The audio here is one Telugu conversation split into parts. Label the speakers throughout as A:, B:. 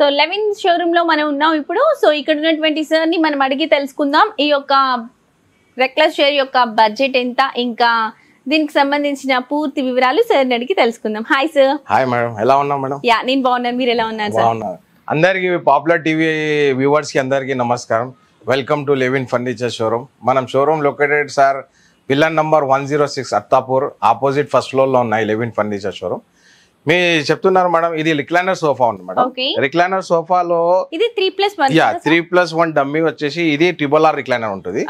A: సో 11 షోరూమ్ లో మనం ఉన్నాం ఇప్పుడు. సో ఇక్కడ ఉన్నటువంటి సార్ ని మనం అడిగి తెలుసుకుందాం ఈ యొక్క రెక్లెస్ షేర్ యొక్క బడ్జెట్ ఎంత, ఇంకా దీనికి సంబంధించిన పూర్తి వివరాలు సార్ అడిగి తెలుసుకుందాం. Hi sir.
B: హాయ్ మేడం, ఎలా ఉన్నాం మేడం?
A: యా నేను బాగున్నాను, మీరు ఎలా ఉన్నారు సార్?
B: బాగున్నారు. అందరికి పాపులర్ టీవీ వ్యూవర్స్ కి అందరికి నమస్కారం. Welcome to Levin furniture showroom. మనం showroom located sir pillar number 106 Attapur opposite first floor లో ఉన్నాయి లెవిన్ ఫర్నిచర్ షోరూమ్. మీ చెప్తున్నారు మేడం, ఇది రిక్లైనర్ సోఫా ఉంది మేడం. రిక్లైనర్ సోఫాలో
A: ఇది 3+1
B: 3+1 డమ్మీ వచ్చేసి ఇది ట్రిబుల్ ఆర్ రిక్లైనర్ ఉంటుంది.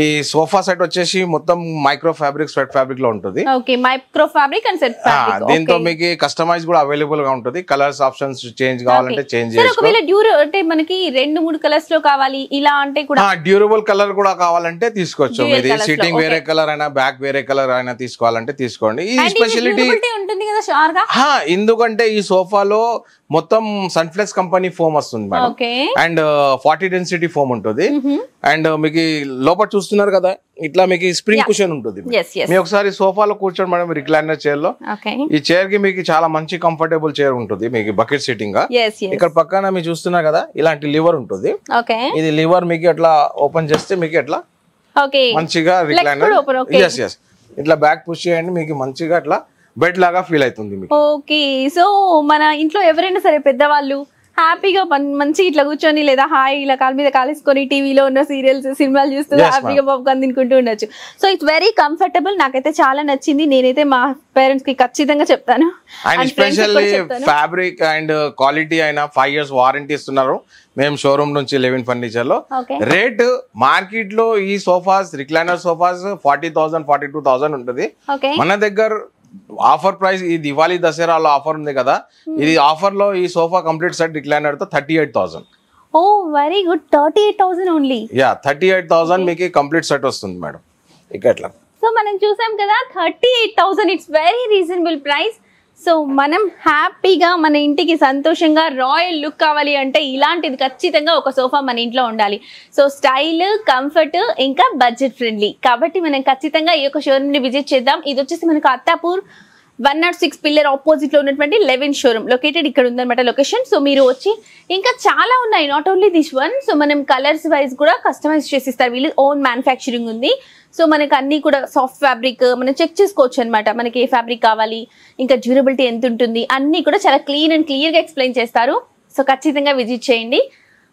B: ఈ సోఫా సెట్ వచ్చేసి మొత్తం మైక్రో ఫ్యాబ్రిక్ స్వెట్ ఫ్యాబ్రిక్ లో ఉంటుంది.
A: Micro fabric and set fabric.
B: దీంతో మీకు కస్టమైజ్ కూడా అవైలబుల్ గా ఉంటుంది. కలర్స్ ఆప్షన్స్ చేంజ్ కావాలంటే చేంజ్
A: చేసుకోవచ్చు. అంటే మనకి 2-3 కలర్స్ లో కావాలి ఇలా అంటే కూడా
B: డ్యూరబుల్ కలర్ కూడా కావాలంటే తీసుకోవచ్చు. ఇది సీటింగ్ వేరే కలర్ అయినా బ్యాక్ వేరే కలర్ అయినా తీసుకోవాలంటే తీసుకోండి. ఈ స్పెషాలిటీ
A: ఉంటుంది కదా షూర్ గా.
B: ఎందుకంటే ఈ సోఫాలో మొత్తం సన్ఫ్లెక్స్ కంపెనీ ఫోమ్ వస్తుంది మేడం, అండ్ 40 డెన్సిటీ ఫోమ్ ఉంటుంది. అండ్ మీకు లోపల చూస్తున్నారు కదా, ఇట్లా మీకు స్ప్రింగ్ కుషన్ ఉంటుంది. మీ ఒకసారి సోఫాలో కూర్చోండి మేడం, రిక్లైనర్ చైర్ లో. ఈ చైర్ కి మీకు చాలా మంచి కంఫర్టబుల్ చైర్ ఉంటుంది, మీకు బకెట్ సిట్టింగ్ గా. ఇక్కడ పక్కన మీరు చూస్తున్నారు కదా, ఇలాంటి లివర్ ఉంటుంది. ఇది లివర్ మీకు ఎట్లా ఓపెన్ చేస్తే మీకు ఎట్లా మంచిగా రిక్లైనర్ ఇట్లా బ్యాక్ పుష్ చేయండి, మీకు మంచిగా అట్లా బెడ్ లాగా ఫీల్ అవుతుంది.
A: ఓకే, సో మన ఇంట్లో ఎవరైనా సరే పెద్దవాళ్ళు హ్యాపీగా మంచి ఇట్లా కూర్చొని లేదా హాయ్ ఇలా కాలు మీద కాలేసుకొని టీవీలో ఉన్న సీరియల్స్ సినిమాలు చూస్తూ హ్యాపీగా పాప్కార్న్ తినుకుంటూ ఉండొచ్చు. So it's very comfortable. నాకైతే చాలా నచ్చింది. నేనైతే మా పేరెంట్స్ కి ఖచ్చితంగా చెప్తాను.
B: ఫ్యాబ్రిక్ అండ్ క్వాలిటీ అయినా 5 years వారంటీ ఇస్తున్నారు మేము షోరూమ్ నుంచి లెవిన్ ఫర్నిచర్ లో. రేట్ మార్కెట్ లో ఈ సోఫాస్ రిక్లైనర్ సోఫాస్ 40,000 42,000 ఉంటుంది. మన దగ్గర ఆఫర్ ప్రైస్ ఈ దివాళీ దసరాలో ఆఫర్ ఉంది కదా, ఇది ఆఫర్ లో ఈ సోఫా కంప్లీట్ సెట్ రిక్లైనర్ తో 38,000.
A: ఓ వెరీ గుడ్, 38,000 ఓన్లీ.
B: 38,000 మీకు కంప్లీట్ సెట్ వస్తుంది మేడం. ఇక్కడ
A: సో మనం చూసాం కదా 38,000, it's very reasonable price. So మనం హ్యాపీగా మన ఇంటికి సంతోషంగా రాయల్ లుక్ కావాలి అంటే ఇలాంటిది ఖచ్చితంగా ఒక సోఫా మన ఇంట్లో ఉండాలి. సో స్టైల్, కంఫర్ట్, ఇంకా బడ్జెట్ ఫ్రెండ్లీ కాబట్టి మనం ఖచ్చితంగా ఈ యొక్క షోరూమ్ ని విజిట్ చేద్దాం. ఇది వచ్చేసి మనకు అత్తాపూర్ 106 పిల్లర్ ఆపోజిట్ లో ఉన్నటువంటి 11 షోరూమ్ లొకేటెడ్ ఇక్కడ ఉందన్నమాట లొకేషన్. సో మీరు వచ్చి ఇంకా చాలా ఉన్నాయి, not only this one. So మనం కలర్స్ వైజ్ కూడా కస్టమైజ్ చేసిస్తారు, వీళ్ళు ఓన్ మ్యానుఫ్యాక్చరింగ్ ఉంది. సో మనకి అన్ని కూడా సాఫ్ట్ ఫ్యాబ్రిక్ మనం చెక్ చేసుకోవచ్చు అనమాట, మనకి ఏ ఫ్యాబ్రిక్ కావాలి, ఇంకా డ్యూరబిలిటీ ఎంత ఉంటుంది, అన్ని కూడా చాలా క్లీన్ అండ్ క్లియర్ గా ఎక్స్ప్లెయిన్ చేస్తారు. సో ఖచ్చితంగా విజిట్ చేయండి.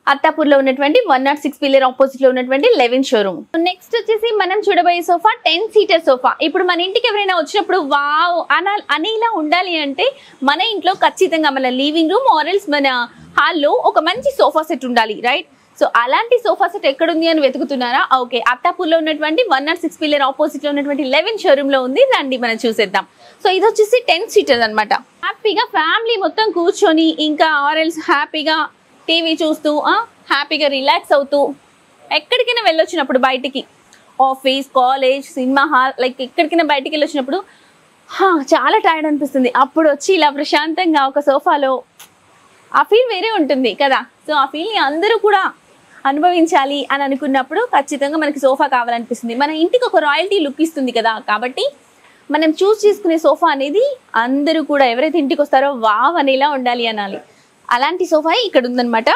A: అత్తాపూర్ లో ఉన్నటువంటి 106 పిల్లర్ ఆపోజిట్ లో ఉన్నటువంటి 11 షోరూమ్. నెక్స్ట్ వచ్చేసి మనం చూడబోయే సోఫా 10 సీటర్ సోఫా. ఇప్పుడు మన ఇంటికి ఎవరైనా వచ్చినప్పుడు వావ్ అనేలా ఉండాలి అంటే మన ఇంట్లో ఖచ్చితంగా మన లివింగ్ రూమ్ ఆర్ఎల్స్ మన హాల్లో ఒక మంచి సోఫా సెట్ ఉండాలి, రైట్? సో అలాంటి సోఫా సెట్ ఎక్కడుంది అని వెతుకుతున్నారా? ఓకే, అత్తాపూర్ లో ఉన్నటువంటి 106 పిల్లర్ ఆపోజిట్ లో ఉన్నటువంటి 11 షోరూమ్ లో ఉంది. రండి మనం చూసేద్దాం. సో ఇది వచ్చేసి 10 సీటర్ అనమాట. హ్యాపీగా ఫ్యామిలీ మొత్తం కూర్చొని ఇంకా ఆర్ఎల్స్ హ్యాపీగా టీవీ చూస్తూ హ్యాపీగా రిలాక్స్ అవుతూ ఎక్కడికైనా వెళ్ళొచ్చినప్పుడు బయటికి, office, college, cinema hall, like ఎక్కడికైనా బయటికి వెళ్ళొచ్చినప్పుడు చాలా టైర్డ్ అనిపిస్తుంది. అప్పుడు వచ్చి ఇలా ప్రశాంతంగా ఒక సోఫాలో ఆ ఫీల్ వేరే ఉంటుంది కదా. సో ఆ ఫీల్ని అందరూ కూడా అనుభవించాలి అని అనుకున్నప్పుడు ఖచ్చితంగా మనకి సోఫా కావాలనిపిస్తుంది. మన ఇంటికి ఒక రాయల్టీ లుక్ ఇస్తుంది కదా, కాబట్టి మనం చూస్ చేసుకునే సోఫా అనేది అందరూ కూడా ఎవరైతే ఇంటికి వస్తారో వావ్ అనేలా ఉండాలి అనాలి. అలాంటి సోఫా ఇక్కడ ఉందన్నమాట.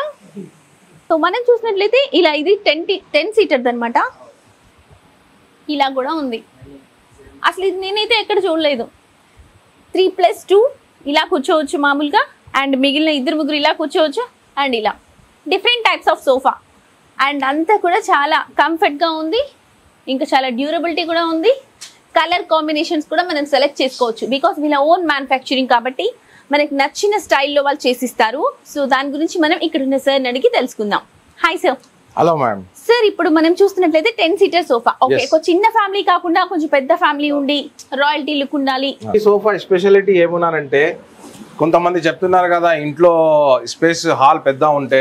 A: సో మనం చూసినట్లయితే ఇలా ఇది 10 సీటర్ది అనమాట. ఇలా కూడా ఉంది. అసలు ఇది నేనైతే ఎక్కడ చూడలేదు. 3+2 ఇలా కూర్చోవచ్చు మామూలుగా, అండ్ మిగిలిన 2-3 ఇలా కూర్చోవచ్చు, అండ్ ఇలా different types of sofa. And అంతా కూడా చాలా కంఫర్ట్గా ఉంది, ఇంకా చాలా డ్యూరబిలిటీ కూడా ఉంది. కలర్ కాంబినేషన్స్ కూడా మనం సెలెక్ట్ చేసుకోవచ్చు, బికాస్ వీళ్ళ ఓన్ మ్యానుఫ్యాక్చరింగ్ కాబట్టి మనకి నచ్చిన స్టైల్లో వాళ్ళు చేసిస్తారు. సో దాని గురించి మనం ఇక్కడ ఉన్న సార్ అడిగి తెలుసుకుందాం. Hi sir.
B: Hello madam.
A: Sir ఇప్పుడు మనం చూస్తున్నట్లయితే 10 సీటర్ సోఫా. ఓకే, ఒక చిన్న ఫ్యామిలీ కాకుండా కొంచెం పెద్ద ఫ్యామిలీ ఉండి రాయల్టీ లుక్ ఉండాలి.
B: ఈ సోఫా స్పెషాలిటీ ఏమున్నారంటే, కొంతమంది చెప్తున్నారు కదా ఇంట్లో స్పేస్ హాల్ పెద్ద ఉంటే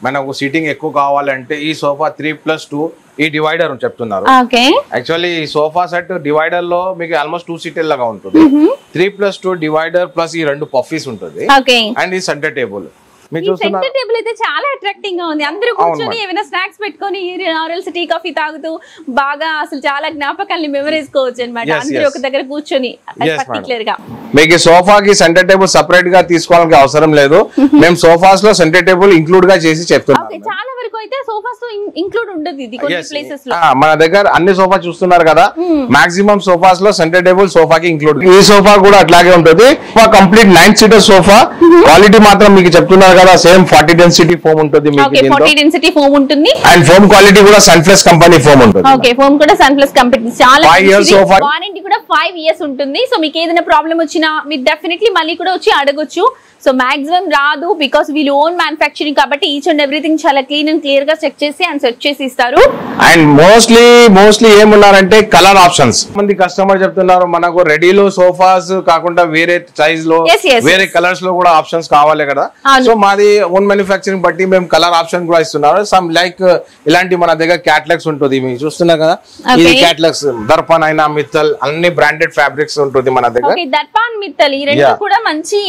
B: మనకు సీటింగ్ ఎక్కువ కావాలంటే ఈ సోఫా 3+2 ఈ డివైడర్ చెప్తున్నారు. యాక్చువల్లీ ఈ సోఫా సెట్ డివైడర్ లో మీకు ఆల్మోస్ట్ 2 సీటర్ లాగా ఉంటుంది. 3+2 డివైడర్ ప్లస్ ఈ 2 పఫీస్ ఉంటుంది, అండ్ ఈ సెంటర్ టేబుల్. మీరు చూస్తున్నారు
A: సెంటర్ టేబుల్ అయితే చాలా అట్రాక్టింగ్ గా ఉంది. అందరూ కూర్చొని ఏమైనా స్నాక్స్ పెట్టుకొని ఆర్ఎల్స్ టీ కాఫీ తాగుతూ బాగా అసలు చాలా జ్ఞాపకాలని మెమరైసుకోవచ్చు అన్నమాట. అందరూ ఒక దగ్గర కూర్చొని పర్టికులర్ గా.
B: మీకు సోఫాకి సెంటర్ టేబుల్ సెపరేట్ గా తీసుకోవాలని అవసరం లేదు. మేము సోఫాస్ లో సెంటర్ టేబుల్ ఇంక్లూడ్ గా చేసి చెప్తున్నాం.
A: చాలా వరకు అయితే సోఫాస్ తో ఇంక్లూడ్ ఉండదు ఇది కొన్ని ప్లేసెస్ లో.
B: మన దగ్గర అన్ని సోఫా చూస్తున్నారు కదా, మాక్సిమం సోఫాస్ లో సెంటర్ టేబుల్ సోఫాకి ఇంక్లూడ్. ఈ సోఫా కూడా అట్లాగే ఉంటుంది. Complete 9 seater sofa. క్వాలిటీ మాత్రం మీకు చెప్తున్నారు కదా, సేమ్ 40 డెన్సిటీ ఫోమ్ ఉంటుంది మీకు.
A: 40 డెన్సిటీ ఫోమ్ ఉంటుంది.
B: అండ్ ఫోమ్ క్వాలిటీ కూడా సన్ఫ్లెక్స్ కంపెనీ ఫోమ్ ఉంటుంది.
A: ఓకే, ఫోమ్ కూడా సన్ఫ్లెక్స్ కంపెనీ. చాలా
B: 5 years సోఫా.
A: వారంటీ కూడా 5 years ఉంటుంది. సో మీకు ఏదైనా ప్రాబ్లం వచ్చినా మీరు డెఫినెట్లీ మళ్ళీ కూడా వచ్చి అడగొచ్చు. సో మాక్సిమం రాదు, బికాస్ వీళ్ళు ఓన్ మ్యానుఫ్యాక్చరింగ్ కాబట్టి ఈచ్ అండ్ ఎవ్రీథింగ్ చాలా క్లీన్ అండ్ క్లియర్ గా చెక్ చేసి అండ్ సెట్ చేసి ఇస్తారు.
B: అండ్ మోస్ట్లీ ఏమున్నారంటే కలర్ ఆప్షన్స్. మంది కస్టమర్ చెప్తున్నారు మనకు రెడీలో సోఫాస్ కాకుండా వేరే సైజ్ లో వేరే కలర్స్ లో కూడా ఆప్షన్స్ కావాలి కదా. సో మాది ఓన్ మ్యానుఫ్యాక్చరింగ్ బట్టి మేము కలర్ ఆప్షన్ కూడా ఇస్తున్నారు. సమ్ లైక్ ఇలాంటి మన దగ్గర క్యాటలాగ్స్ ఉంటుంది, మీరు చూస్తున్నారు కదా. ఇది క్యాటలాగ్స్ దర్పణ్ అయినా మిత్తల్ అన్ని బ్రాండెడ్ ఫ్యాబ్రిక్స్ ఉంటుంది మన దగ్గర.
A: దర్పణ్ మిత్తల్ ఈ రెండు కూడా మంచి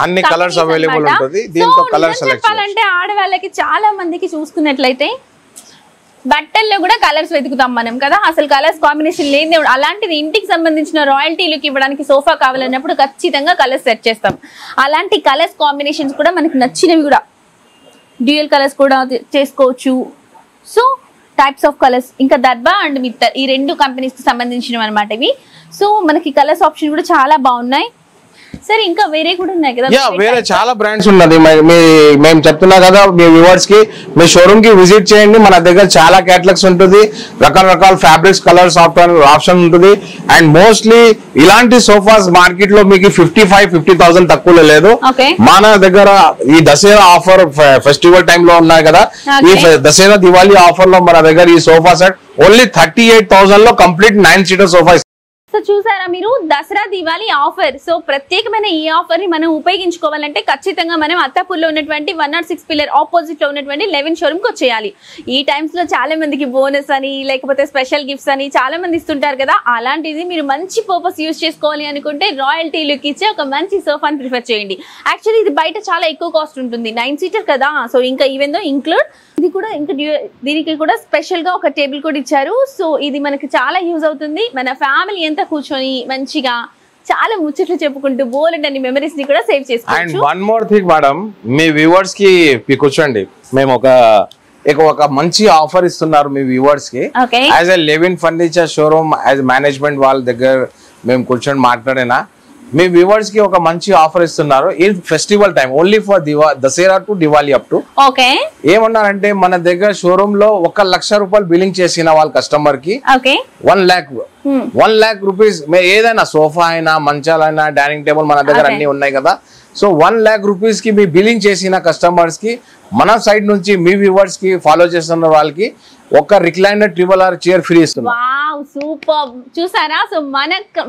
B: అన్ని కలర్స్ అవైలబుల్ ఉంటుంది. దీంతో కలర్ సెలెక్ట్
A: చెప్పాలంటే ఆడవాళ్ళకి చాలా మందికి చూసుకున్నట్లయితే బట్టల్లో కూడా కలర్స్ వెతుకుతాం మనం కదా. అసలు కలర్స్ కాంబినేషన్ లేని అలాంటిది ఇంటికి సంబంధించిన రాయల్టీ లుక్ ఇవ్వడానికి సోఫా కావాలన్నప్పుడు ఖచ్చితంగా కలర్స్ సెట్ చేస్తాం. అలాంటి కలర్స్ కాంబినేషన్స్ కూడా మనకి నచ్చినవి కూడా డ్యూయల్ కలర్స్ కూడా చేసుకోవచ్చు. సో టైప్స్ ఆఫ్ కలర్స్ ఇంకా దర్బా అండ్ మిత్తల్ ఈ రెండు కంపెనీస్ కి సంబంధించినవి అనమాట ఇవి. సో మనకి కలర్స్ ఆప్షన్ కూడా చాలా బాగున్నాయి. సరే ఇంకా వేరే కూడా ఉన్నాయి కదా?
B: వేరే చాలా బ్రాండ్స్ ఉన్నది. మేము చెప్తున్నా కదా మీ వ్యూవర్స్ కి, మీ షోరూమ్ కి విజిట్ చేయండి. మన దగ్గర చాలా క్యాటలాగ్స్ ఉంటుంది, రకరకాల ఫ్యాబ్రిక్స్ కలర్స్ ఆప్షన్ ఉంటుంది. అండ్ మోస్ట్లీ ఇలాంటి సోఫాస్ మార్కెట్ లో మీకు 55-50,000 తక్కువలో లేదు. మన దగ్గర ఈ దసరా ఆఫర్ ఫెస్టివల్ టైమ్ లో ఉన్నాయి కదా, ఈ దసరా దివాళీ ఆఫర్ లో మన దగ్గర ఈ సోఫా సెట్ ఓన్లీ 38,000 లో కంప్లీట్ 9 సీటర్ సోఫా.
A: సో చూసారా మీరు, దసరా దివాళీ ఆఫర్. సో ప్రత్యేకమైన ఈ ఆఫర్ ని మనం ఉపయోగించుకోవాలంటే ఖచ్చితంగా మనం అత్తాపూర్లో ఉన్నటువంటి 106 పిల్లర్ ఆపోజిట్ లో ఉన్నటువంటి 11 షోరూమ్ కి వచ్చేయాలి. ఈ టైమ్స్ లో చాలా మందికి బోనస్ అని లేకపోతే స్పెషల్ గిఫ్ట్స్ అని చాలా మంది ఇస్తుంటారు కదా. అలాంటిది మీరు మంచి పర్పస్ యూజ్ చేసుకోవాలి అనుకుంటే రాయల్టీ లుక్ ఇచ్చే ఒక మంచి సోఫాని ప్రిఫర్ చేయండి. యాక్చువల్లీ ఇది బయట చాలా ఎక్కువ కాస్ట్ ఉంటుంది, 9 సీటర్ కదా. సో ఇంకా ఈవెన్ దో ఇంక్లూడ్ ఇది కూడా ఇంకా దీనికి కూడా స్పెషల్ గా ఒక టేబుల్ కూడా ఇచ్చారు. సో ఇది మనకి చాలా యూజ్ అవుతుంది. మన ఫ్యామిలీ ఎంత కూర్చొని మంచిగా చాలా ముచ్చట్లు చెప్పుకుంటూ బోలెడ్ అన్ని మెమరీస్ ని కూడా సేవ్ చేసుకోవచ్చు.
B: And one more thing madam, me viewers కి కూర్చోండి, మేము ఒక మంచి ఆఫర్ ఇస్తున్నారు మీ వ్యూవర్స్ కి. As a Levin furniture showroom as management వాళ్ళ దగ్గర మేము కూర్చొని మాట్లాడినా మీ వ్యూవర్స్ కి ఒక మంచి ఆఫర్ ఇస్తున్నారు. ఈ festival time only for Dasara to Diwali up to. ఏమన్నారంటే మన దగ్గర షోరూమ్ లో 1 లక్ష రూపాయలు బిల్లింగ్ చేసిన వాళ్ళ కస్టమర్ కి 1 lakh రూపీస్ ఏదైనా సోఫా అయినా మంచాలైనా డైనింగ్ టేబుల్ మన దగ్గర అన్ని ఉన్నాయి కదా. సో 1 lakh రూపీస్ కి మీ బిల్లింగ్ చేసిన కస్టమర్స్ కి మన సైడ్ నుంచి మీ వ్యూవర్స్ కి ఫాలో చేస్తున్న వాళ్ళకి ఒక రిక్లైనర్ RRR చైర్ ఫ్రీ ఇస్తున్నాం.
A: వావ్ సూపర్, చూసారా? సో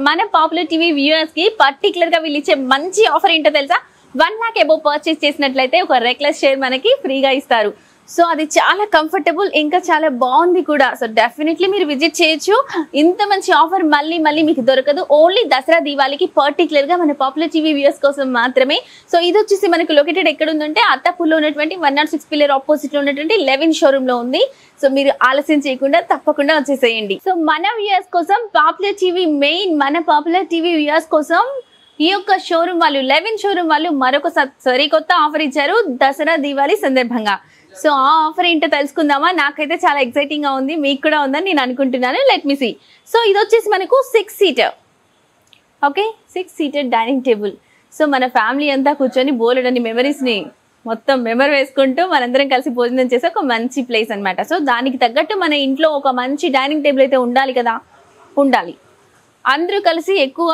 A: మన పాపులర్ టీవీ వ్యూవర్స్ కి పర్టికులర్ గా వీళ్ళు ఇచ్చే మంచి ఆఫర్ ఏంటో తెలుసా? 1 lakh అబౌవ్ పర్చేస్ చేసినట్లయితే ఒక రెక్లెస్ చైర్ మనకి ఫ్రీగా ఇస్తారు. సో అది చాలా కంఫర్టబుల్ ఇంకా చాలా బాగుంది కూడా. సో డెఫినెట్లీ మీరు విజిట్ చేయొచ్చు. ఇంత మంచి ఆఫర్ మళ్ళీ మీకు దొరకదు. ఓన్లీ దసరా దీవాళికి పర్టికులర్ గా మన పాపులర్ టీవీ వ్యూవర్స్ కోసం మాత్రమే. సో ఇది వచ్చేసి మనకు లొకేటెడ్ ఎక్కడ ఉందంటే అత్తాపూర్లో ఉన్నటువంటి 106 పిల్లర్ ఆపోజిట్ లో ఉన్నటువంటి 11 షోరూమ్ లో ఉంది. సో మీరు ఆలస్యం చేయకుండా తప్పకుండా వచ్చేసేయండి. సో మన వ్యూవర్స్ కోసం పాపులర్ టీవీ మన పాపులర్ టీవీ వ్యూవర్స్ కోసం ఈ యొక్క షోరూమ్ వాళ్ళు 11 షోరూమ్ వాళ్ళు మరొక సరికొత్త ఆఫర్ ఇచ్చారు దసరా దీవాళి సందర్భంగా. సో ఆ ఆఫర్ ఏంటో తెలుసుకుందామా? నాకైతే చాలా ఎక్సైటింగ్ గా ఉంది, మీకు కూడా ఉందని నేను అనుకుంటున్నాను. Let me see. సో ఇది వచ్చేసి మనకు 6 seater, okay, 6 seater dining table. So మన ఫ్యామిలీ అంతా కూర్చొని బోలెడన్ని మెమరీస్ ని మొత్తం మెమరీ వేసుకుంటూ మనందరం కలిసి భోజనం చేసే ఒక మంచి ప్లేస్ అనమాట. సో దానికి తగ్గట్టు మన ఇంట్లో ఒక మంచి డైనింగ్ టేబుల్ అయితే ఉండాలి కదా, ఉండాలి. అందరూ కలిసి ఎక్కువ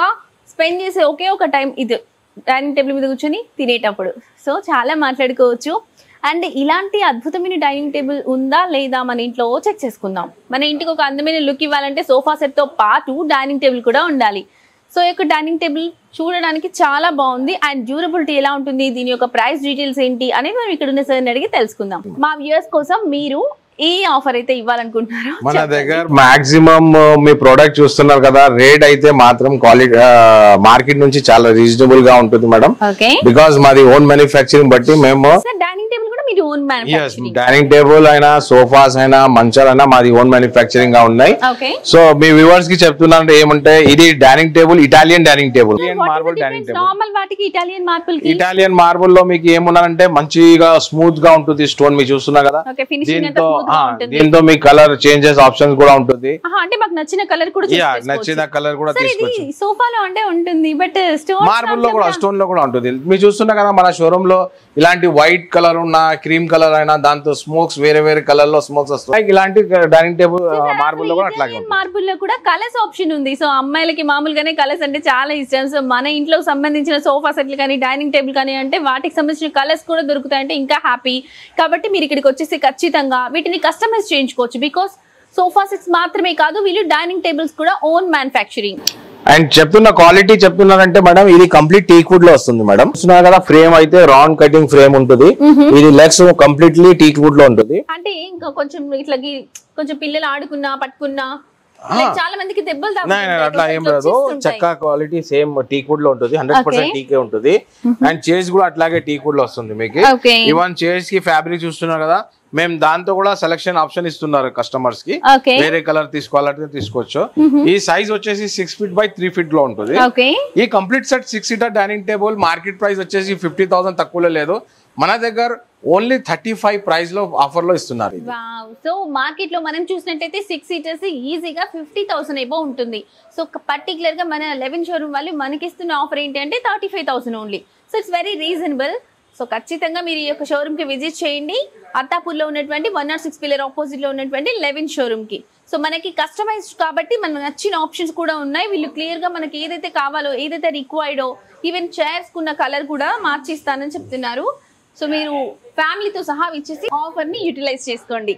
A: స్పెండ్ చేసే ఒకే ఒక టైం ఇది డైనింగ్ టేబుల్ మీద కూర్చొని తినేటప్పుడు. సో చాలా మాట్లాడుకోవచ్చు. అండ్ ఇలాంటి అద్భుతమైన డైనింగ్ టేబుల్ ఉందా లేదా మన ఇంట్లో చెక్ చేసుకుందాం. మన ఇంటికి ఒక అందమైన లుక్ ఇవ్వాలంటే సోఫా సెట్ తో పాటు డైనింగ్ టేబుల్ కూడా ఉండాలి. సో ఈ యొక్క డైనింగ్ టేబుల్ చూడడానికి చాలా బాగుంది. అండ్ డ్యూరబిలిటీ ఎలా ఉంటుంది, దీని యొక్క ప్రైస్ డీటెయిల్స్ ఏంటి అనేది మనం ఇక్కడ ఉన్న సార్ని అడిగి తెలుసుకుందాం. మా వ్యూవర్స్ కోసం మీరు ఏ ఆఫర్ అయితే ఇవ్వాలనుకుంటున్నారు?
B: మన దగ్గర మాక్సిమం మీ ప్రోడక్ట్ చూస్తున్నారు కదా, రేట్ అయితే మాత్రం క్వాలిటీ మార్కెట్ నుంచి చాలా రీజనబుల్ గా ఉంటుంది మేడం. బికాస్ మాది ఓన్ మ్యానుఫ్యాక్చరింగ్ బట్టి మేము
A: మీరు ఓన్ మ్యానుఫ్యాక్చరింగ్?
B: డైనింగ్ టేబుల్ అయినా సోఫాస్ అయినా మంచాలైనా మాది ఓన్ మ్యానుఫ్యాక్చరింగ్ గా ఉన్నాయి.
A: ఓకే.
B: సో మీ వ్యూవర్స్ కి చెప్తున్నాను ఏమంటే ఇది dining table, Italian dining table, marble dining table.
A: Normal వాటికి ఇటాలియన్ మార్బుల్ కి?
B: ఇటాలియన్ మార్బుల్ లో మీకు ఏమున్నారంటే మంచిగా స్మూత్ గా ఉంటుంది స్టోన్, మీరు చూస్తున్నా కదా. దీంతో మీ కలర్ చేంజెస్ ఆప్షన్స్ కూడా ఉంటుంది.
A: అంటే మాకు నచ్చిన కలర్ కూడా
B: నచ్చిన కలర్ కూడా తీసుకోవచ్చు.
A: సోఫాలో అంటే ఉంటుంది, బట్ స్టోన్
B: మార్బుల్ లో కూడా, స్టోన్ లో కూడా ఉంటుంది. మీరు చూస్తున్నా కదా మన షోరూమ్ లో ఇలాంటి వైట్ కలర్ ఉన్న, క్రీమ్ కలర్ అయినా దాంతో స్మోక్స్ వేరే వేరే కలర్ లో స్మోక్స్ వస్తాయి. ఇలాంటి డైనింగ్ టేబుల్ మార్బుల్ లో కూడా అట్లాగే ఉంటుంది.
A: మార్బుల్ లో కూడా కలర్స్ ఆప్షన్ ఉంది. సో అమ్మాయిలకి మామూలుగానే కలర్స్ అంటే చాలా ఇష్టం. సో మన ఇంట్లో సంబంధించిన సోఫా సెట్లు కానీ డైనింగ్ టేబుల్ కానీ అంటే వాటికి సంబంధించిన కలర్స్ కూడా దొరుకుతాయంటే ఇంకా హ్యాపీ. కాబట్టి మీరు ఇక్కడికి వచ్చేసి ఖచ్చితంగా వీటిని కస్టమైజ్ చేయించుకోవచ్చు. బికాస్ సోఫా సెట్స్ మాత్రమే కాదు, వీళ్ళు డైనింగ్ టేబుల్స్ కూడా ఓన్ మ్యానుఫ్యాక్చరింగ్.
B: అండ్ చెప్తున్న క్వాలిటీ చెప్తున్నారంటే మేడం ఇది కంప్లీట్ టీక్ వుడ్ లో వస్తుంది మేడం. చూస్తున్నారు కదా, ఫ్రేమ్ అయితే రౌండ్ కటింగ్ ఫ్రేమ్ ఉంటుంది. ఇది లెగ్స్ కంప్లీట్లీ టీక్ వుడ్ లో ఉంటుంది.
A: అంటే ఇంకా కొంచెం ఇట్లా కొంచెం పిల్లలు ఆడుకున్నా పట్టుకున్నా చాలా మందికి దెబ్బలు
B: అట్లా ఏం లేదు. చక్కా క్వాలిటీ సేమ్ టీక్ వుడ్ లో ఉంటుంది, 100% టీకే ఉంటుంది. అండ్ చైర్స్ కూడా అట్లాగే టీక్ వుడ్ లో వస్తుంది మీకు. ఈవెన్ చైర్స్ కి ఫ్యాబ్రిక్ చూస్తున్నారు కదా, మేము దాంతో కూడా సెలక్షన్ ఆప్షన్ ఇస్తున్నారు కస్టమర్స్ కి. వేరే కలర్ తీసుకోవాలంటే తీసుకోవచ్చు. ఈ సైజ్ వచ్చేసి 6 feet by 3 feet లో ఉంటుంది. ఈ complete set 6 seater dining table market price వచ్చేసి 50,000 తక్కువలో లేదు. మన దగ్గర ఓన్లీ 35 ప్రైస్ లో ఆఫర్ లో ఇస్తున్నారు.
A: సో మార్కెట్ లో మనం చూసినట్టయితే 6 seaters ఈజీగా 50,000 ఎబో ఉంటుంది. సో పర్టికులర్ గా మన 11 షోరూమ్ వాళ్ళు మనకి ఇస్తున్న ఆఫర్ ఏంటి అంటే 35,000 only. So it's very reasonable. So ఖచ్చితంగా మీరు ఈ యొక్క షోరూమ్ కి విజిట్ చేయండి. అత్తాపూర్ లో ఉన్నటువంటి 106 పిల్లర్ ఆపోజిట్ లో ఉన్నటువంటి 11 షోరూమ్ కి. సో మనకి కస్టమైజ్డ్ కాబట్టి మనకు నచ్చిన ఆప్షన్స్ కూడా ఉన్నాయి. వీళ్ళు క్లియర్ గా మనకి ఏదైతే కావాలో, ఏదైతే రిక్వైర్డో, ఈవెన్ చైర్స్ కున్న కలర్ కూడా మార్చిస్తానని చెప్తున్నారు. సో మీరు ఫ్యామిలీతో సహా ఇచ్చేసి ఆఫర్ ని యూటిలైజ్ చేసుకోండి.